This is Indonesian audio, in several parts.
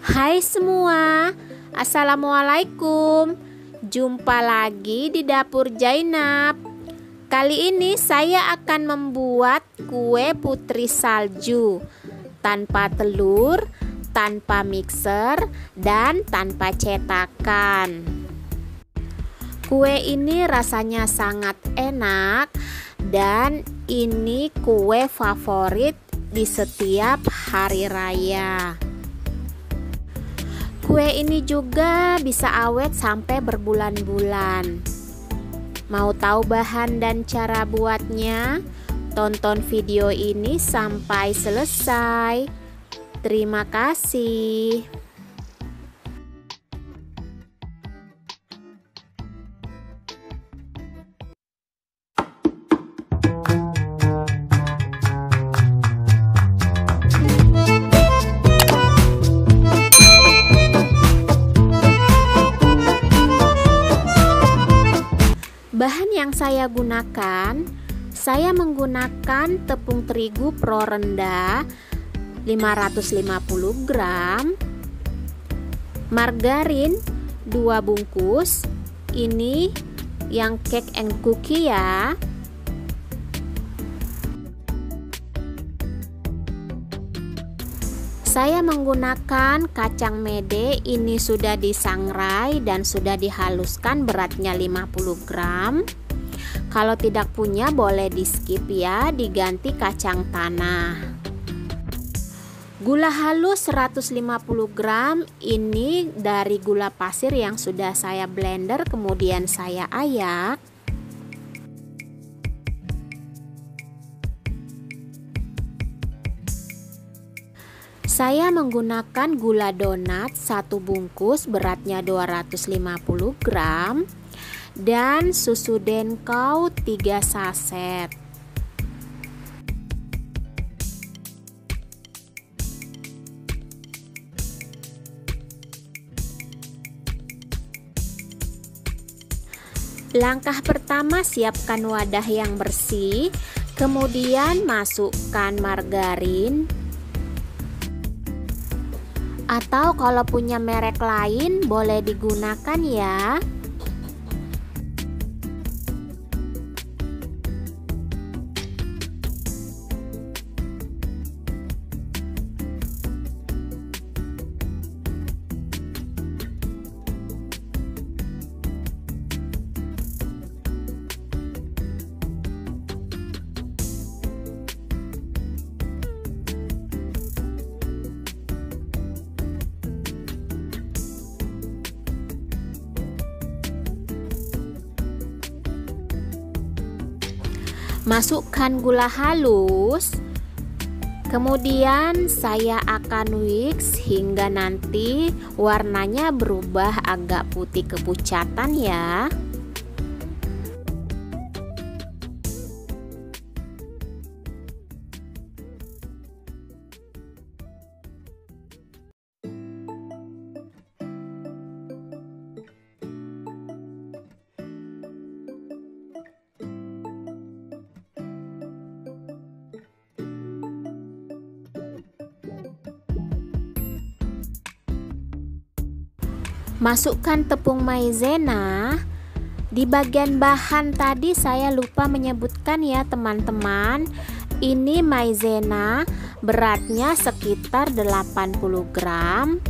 Hai semua, Assalamualaikum. Jumpa lagi di dapur Jainab. Kali ini saya akan membuat kue putri salju tanpa telur, tanpa mixer, dan tanpa cetakan. Kue ini rasanya sangat enak dan ini kue favorit di setiap hari raya. Kue ini juga bisa awet sampai berbulan-bulan. Mau tahu bahan dan cara buatnya? Tonton video ini sampai selesai. Terima kasih. Bahan yang saya gunakan, saya menggunakan tepung terigu pro rendah 550 gram, margarin 2 bungkus, ini yang cake and cookie ya. Saya menggunakan kacang mede, ini sudah disangrai dan sudah dihaluskan, beratnya 50 gram. Kalau tidak punya boleh di skip ya, diganti kacang tanah. Gula halus 150 gram, ini dari gula pasir yang sudah saya blender kemudian saya ayak. Saya menggunakan gula donat 1 bungkus, beratnya 250 gram, dan susu denkau 3 saset. Langkah pertama, siapkan wadah yang bersih, kemudian masukkan margarin. Atau kalau punya merek lain boleh digunakan ya. Masukkan gula halus, kemudian saya akan whisk hingga nanti warnanya berubah agak putih kepucatan ya. Masukkan tepung maizena. Di bagian bahan tadi saya lupa menyebutkan ya teman-teman. Ini maizena beratnya sekitar 80 gram.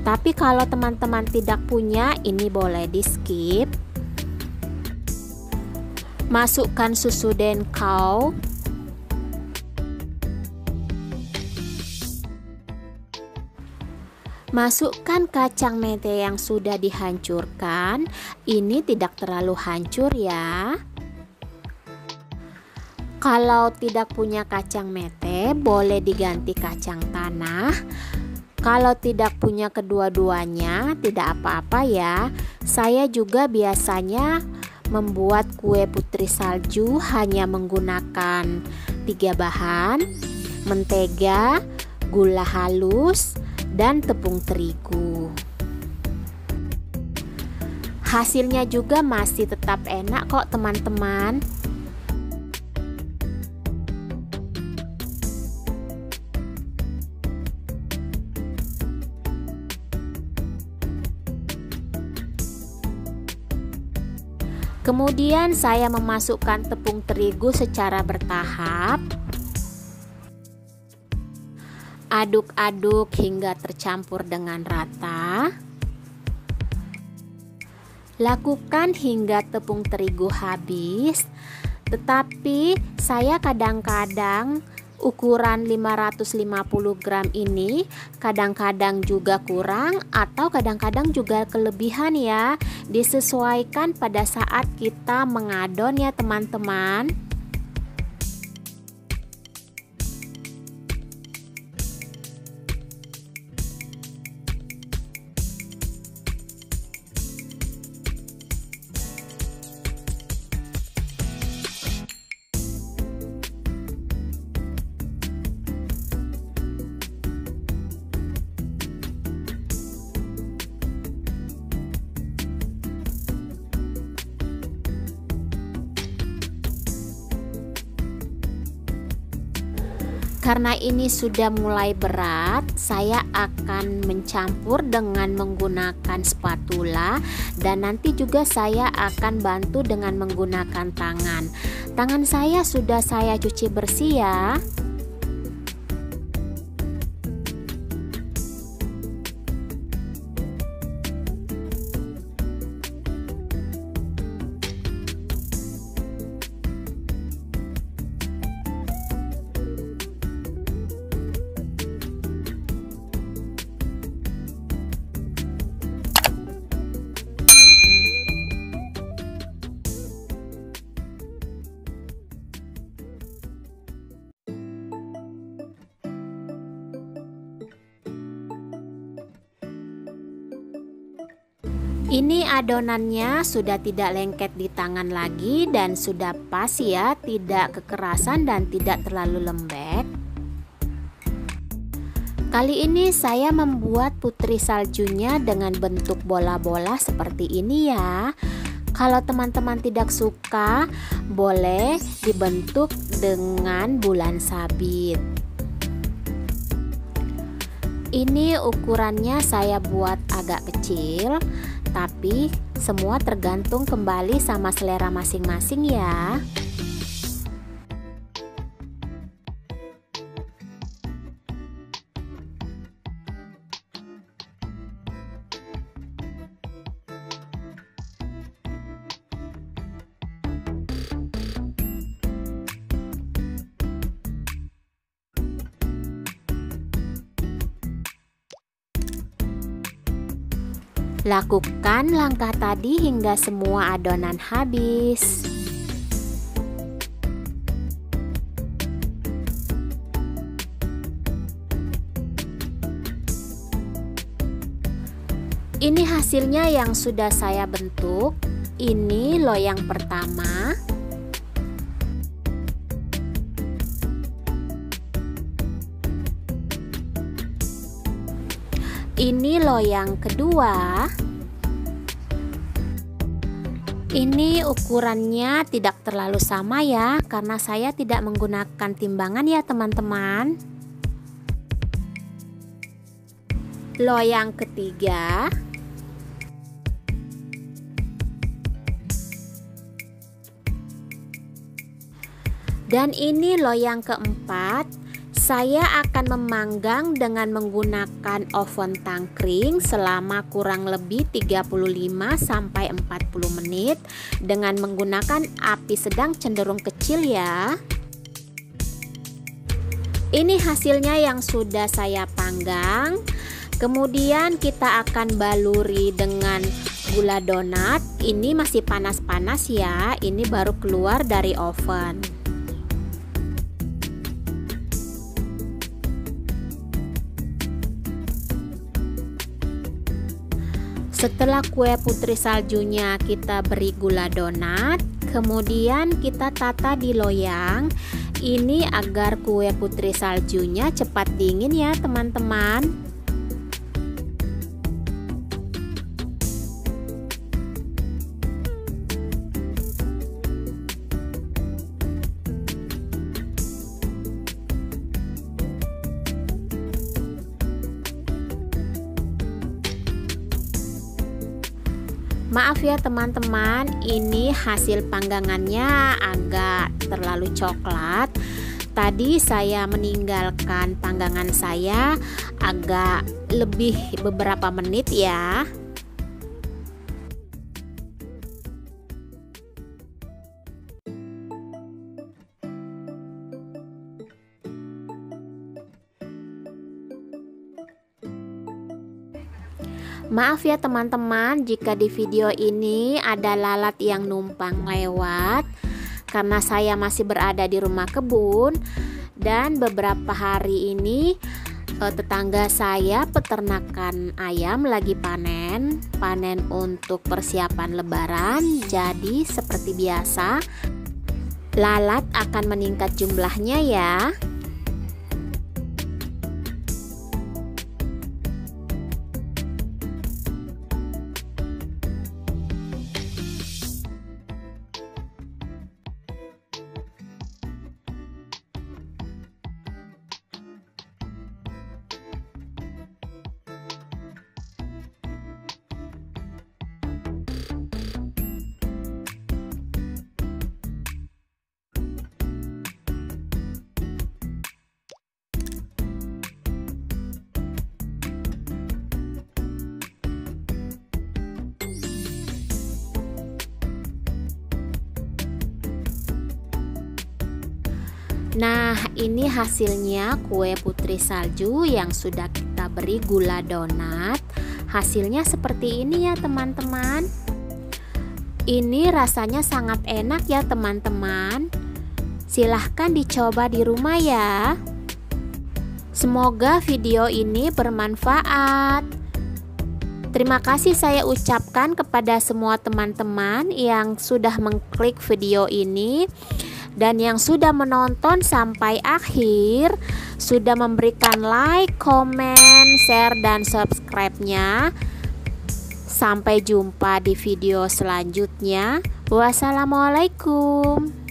Tapi kalau teman-teman tidak punya, ini boleh di skip. Masukkan susu denkau. Masukkan kacang mete yang sudah dihancurkan. Ini tidak terlalu hancur ya. Kalau tidak punya kacang mete, boleh diganti kacang tanah. Kalau tidak punya kedua-duanya, tidak apa-apa ya. Saya juga biasanya membuat kue putri salju hanya menggunakan 3 bahan: mentega, gula halus, dan tepung terigu. Hasilnya juga masih tetap enak kok teman-teman. Kemudian saya memasukkan tepung terigu secara bertahap. Aduk-aduk hingga tercampur dengan rata. Lakukan hingga tepung terigu habis. Tetapi saya kadang-kadang ukuran 550 gram ini kadang-kadang juga kurang atau kadang-kadang juga kelebihan ya. Disesuaikan pada saat kita mengadon ya teman-teman. Karena ini sudah mulai berat, saya akan mencampur dengan menggunakan spatula dan nanti juga saya akan bantu dengan menggunakan tangan. Tangan saya sudah saya cuci bersih ya. Ini adonannya sudah tidak lengket di tangan lagi dan sudah pas ya, tidak kekerasan dan tidak terlalu lembek. Kali ini saya membuat putri saljunya dengan bentuk bola-bola seperti ini ya. Kalau teman-teman tidak suka, boleh dibentuk dengan bulan sabit. Ini ukurannya saya buat agak kecil, tapi semua tergantung kembali sama selera masing-masing ya. Lakukan langkah tadi hingga semua adonan habis. Ini hasilnya yang sudah saya bentuk. Ini loyang pertama. Ini loyang kedua. Ini ukurannya tidak terlalu sama ya, karena saya tidak menggunakan timbangan ya teman-teman. Loyang ketiga. Dan ini loyang keempat. Saya akan memanggang dengan menggunakan oven tangkring selama kurang lebih 35-40 menit dengan menggunakan api sedang cenderung kecil ya. Ini hasilnya yang sudah saya panggang. Kemudian kita akan baluri dengan gula donat. Ini masih panas-panas ya. Ini baru keluar dari oven. Setelah kue putri saljunya kita beri gula donat, kemudian kita tata di loyang. Ini agar kue putri saljunya cepat dingin ya teman-teman. Maaf ya teman-teman, ini hasil panggangannya agak terlalu coklat. Tadi saya meninggalkan panggangan saya agak lebih beberapa menit ya. Maaf ya teman-teman jika di video ini ada lalat yang numpang lewat, karena saya masih berada di rumah kebun dan beberapa hari ini tetangga saya peternakan ayam lagi panen untuk persiapan lebaran. Jadi seperti biasa lalat akan meningkat jumlahnya ya. Nah, ini hasilnya kue putri salju yang sudah kita beri gula donat. Hasilnya seperti ini ya teman-teman. Ini rasanya sangat enak ya teman-teman. Silahkan dicoba di rumah ya. Semoga video ini bermanfaat. Terima kasih saya ucapkan kepada semua teman-teman yang sudah mengklik video ini dan yang sudah menonton sampai akhir, sudah memberikan like, komen, share, dan subscribe-nya. Sampai jumpa di video selanjutnya. Wassalamualaikum.